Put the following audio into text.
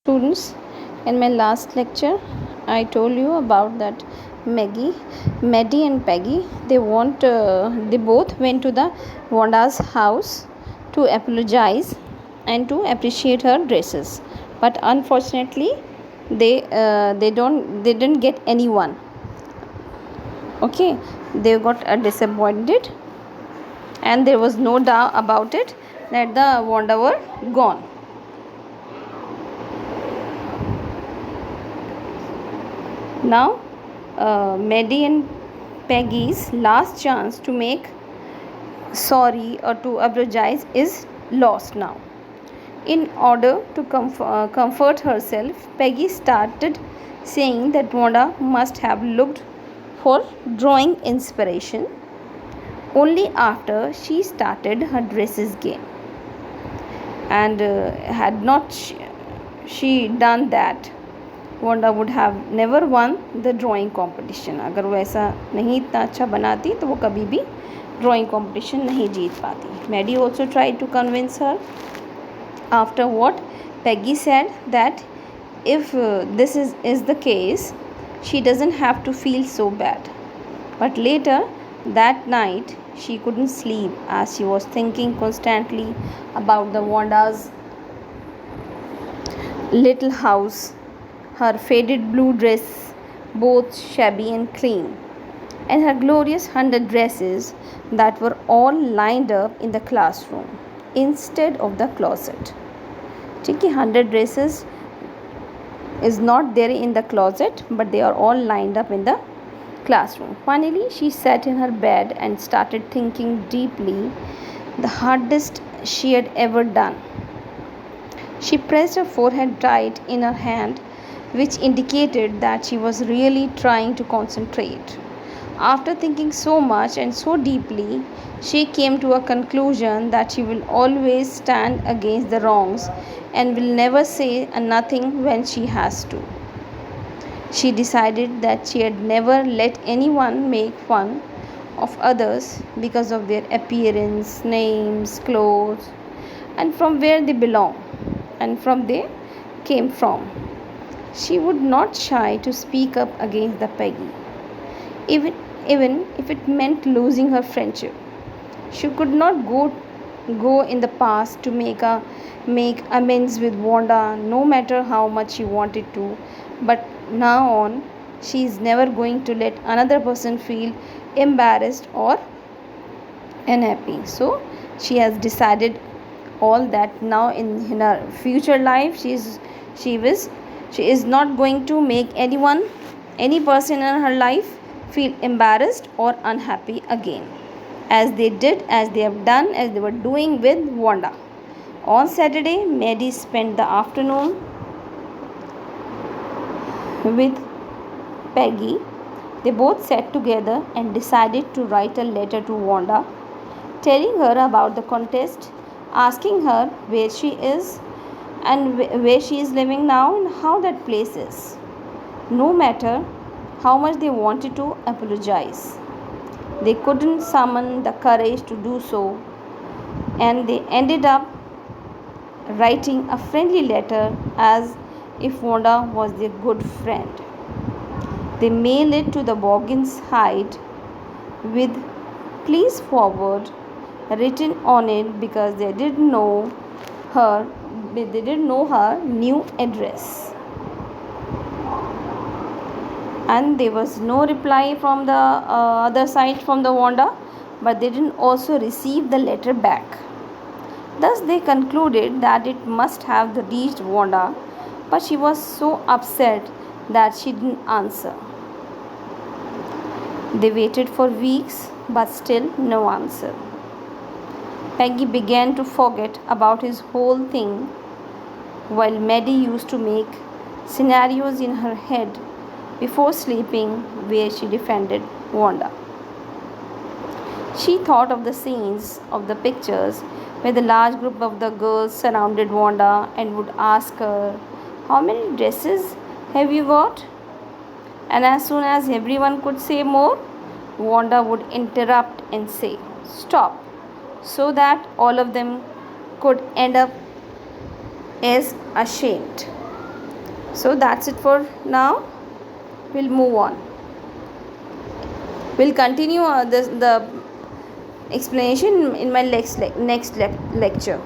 Students, in my last lecture, I told you about that Maddie and Peggy. They both went to the Wanda's house to apologize and to appreciate her dresses. But unfortunately, they didn't get anyone. Okay, they got disappointed, and there was no doubt about it that the Wanda were gone. Now, Maddie and Peggy's last chance to make sorry or to apologize is lost now. In order to comfort herself, Peggy started saying that Wanda must have looked for drawing inspiration only after she started her dresses game, and had not she done that, Wanda would have never won the drawing competition. अगर वो ऐसा नहीं इतना अच्छा बनाती तो वो कभी भी drawing competition नहीं जीत पाती. Maddie also tried to convince her after what Peggy said that if this is the case, she doesn't have to feel so bad. But later that night, she couldn't sleep as she was thinking constantly about the Wanda's little house, her faded blue dress, both shabby and clean, and her glorious 100 dresses that were all lined up in the classroom instead of the closet. ठीक है, 100 dresses is not there in the closet, but they are all lined up in the classroom. Finally, she sat in her bed and started thinking deeply, the hardest she had ever done. She pressed her forehead tight in her hand, which indicated that she was really trying to concentrate. After thinking so much and so deeply, she came to a conclusion that she will always stand against the wrongs and will never say nothing when she has to. She decided that she had never let anyone make fun of others because of their appearance, names, clothes, and from where they belong and from they came from. She would not shy to speak up against the Peggy, even if it meant losing her friendship. She could not go in the past to make amends with Wanda, no matter how much she wanted to. But now on, she is never going to let another person feel embarrassed or unhappy. So she has decided all that now in her future life. She is not going to make any person in her life feel embarrassed or unhappy again, as they were doing with Wanda. On Saturday, Maddie spent the afternoon with Peggy. They both sat together and decided to write a letter to Wanda, telling her about the contest, asking her where she is and where she is living now and how that place is. No matter how much they wanted to apologize, they couldn't summon the courage to do so, and they ended up writing a friendly letter as if Wanda was their good friend. They mailed it to the Boggins Hyde with "Please forward" written on it because they didn't know her new address. And there was no reply from the other side from the Wanda, but they didn't also receive the letter back. Thus they concluded that it must have reached Wanda, but she was so upset that she didn't answer. They waited for weeks, but still no answer. Peggy began to forget about his whole thing, while Maddie used to make scenarios in her head before sleeping where she defended Wanda. She thought of the scenes of the pictures where the large group of the girls surrounded Wanda and would ask her, "How many dresses have you got?" And as soon as everyone could say more, Wanda would interrupt and say, "Stop," so that all of them could end up as ashamed. So that's it for now. We'll move on. We'll continue the explanation in my next lecture.